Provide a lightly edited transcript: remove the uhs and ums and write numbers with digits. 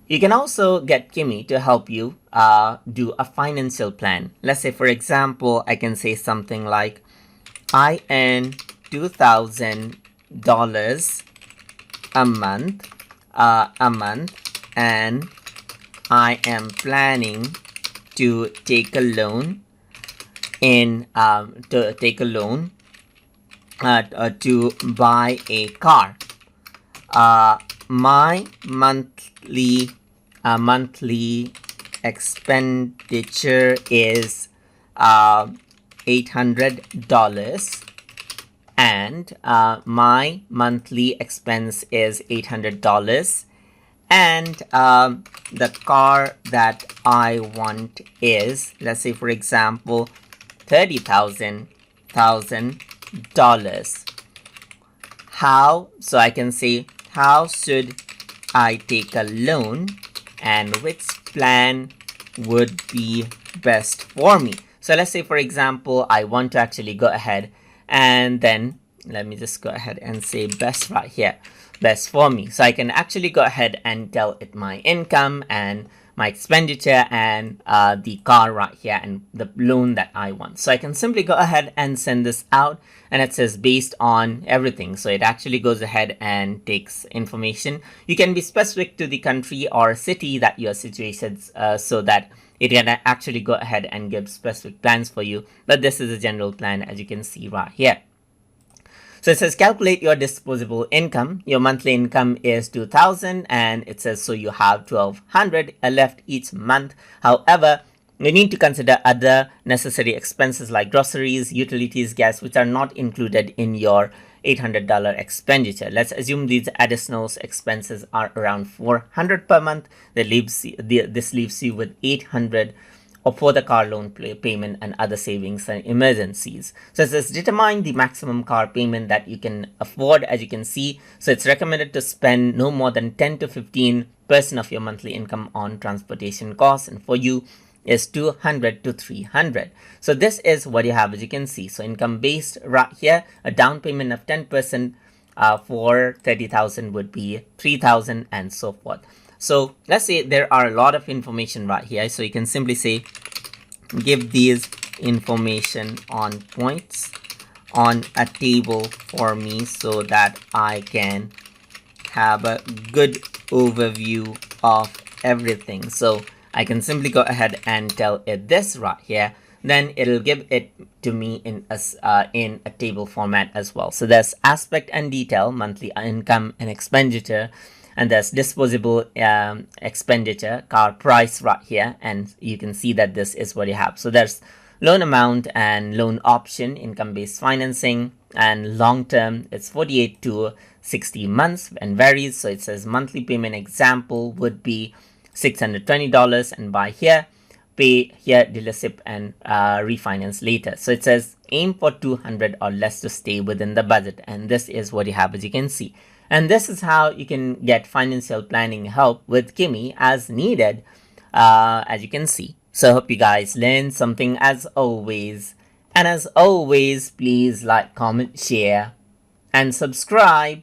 You can also get Kimi to help you do a financial plan. Let's say, for example, I can say something like, I earn $2,000 a month, and I am planning to take a loan to buy a car. My monthly expenditure is $800, and my monthly expense is $800, and the car that I want is, let's say, for example, $30,000. So I can say, how should I take a loan, and which plan would be best for me? So let's say, for example, I want to actually go ahead and then let me just go ahead and say best right here, best for me. So I can actually go ahead and tell it my income and my expenditure and the car right here and the loan that I want. So I can simply go ahead and send this out, and it says based on everything. So it actually goes ahead and takes information. You can be specific to the country or city that you are situated, so that it can actually go ahead and give specific plans for you. But this is a general plan, as you can see right here. So it says calculate your disposable income. Your monthly income is 2,000, and it says so you have 1,200 left each month. However, you need to consider other necessary expenses like groceries, utilities, gas, which are not included in your $800 expenditure. Let's assume these additional expenses are around $400 per month. This leaves you with $800 for the car loan payment and other savings and emergencies. So it says determine the maximum car payment that you can afford, as you can see. So it's recommended to spend no more than 10 to 15% of your monthly income on transportation costs, and for you is 200 to 300. So this is what you have, as you can see. So income based right here, a down payment of 10% for 30,000 would be 3,000, and so forth. So let's say there are a lot of information right here. So you can simply say, give these information on points on a table for me so that I can have a good overview of everything. So I can simply go ahead and tell it this right here. Then it'll give it to me in a table format as well. So there's aspect and detail, monthly income and expenditure, and there's disposable expenditure, car price right here, and you can see that this is what you have. So there's loan amount and loan option, income-based financing, and long-term, it's 48 to 60 months and varies. So it says monthly payment example would be $620, and by here, pay here, dealership, and refinance later. So it says aim for 200 or less to stay within the budget, and this is what you have, as you can see. And this is how you can get financial planning help with Kimi as needed, as you can see. So I hope you guys learned something as always. And as always, please like, comment, share, and subscribe.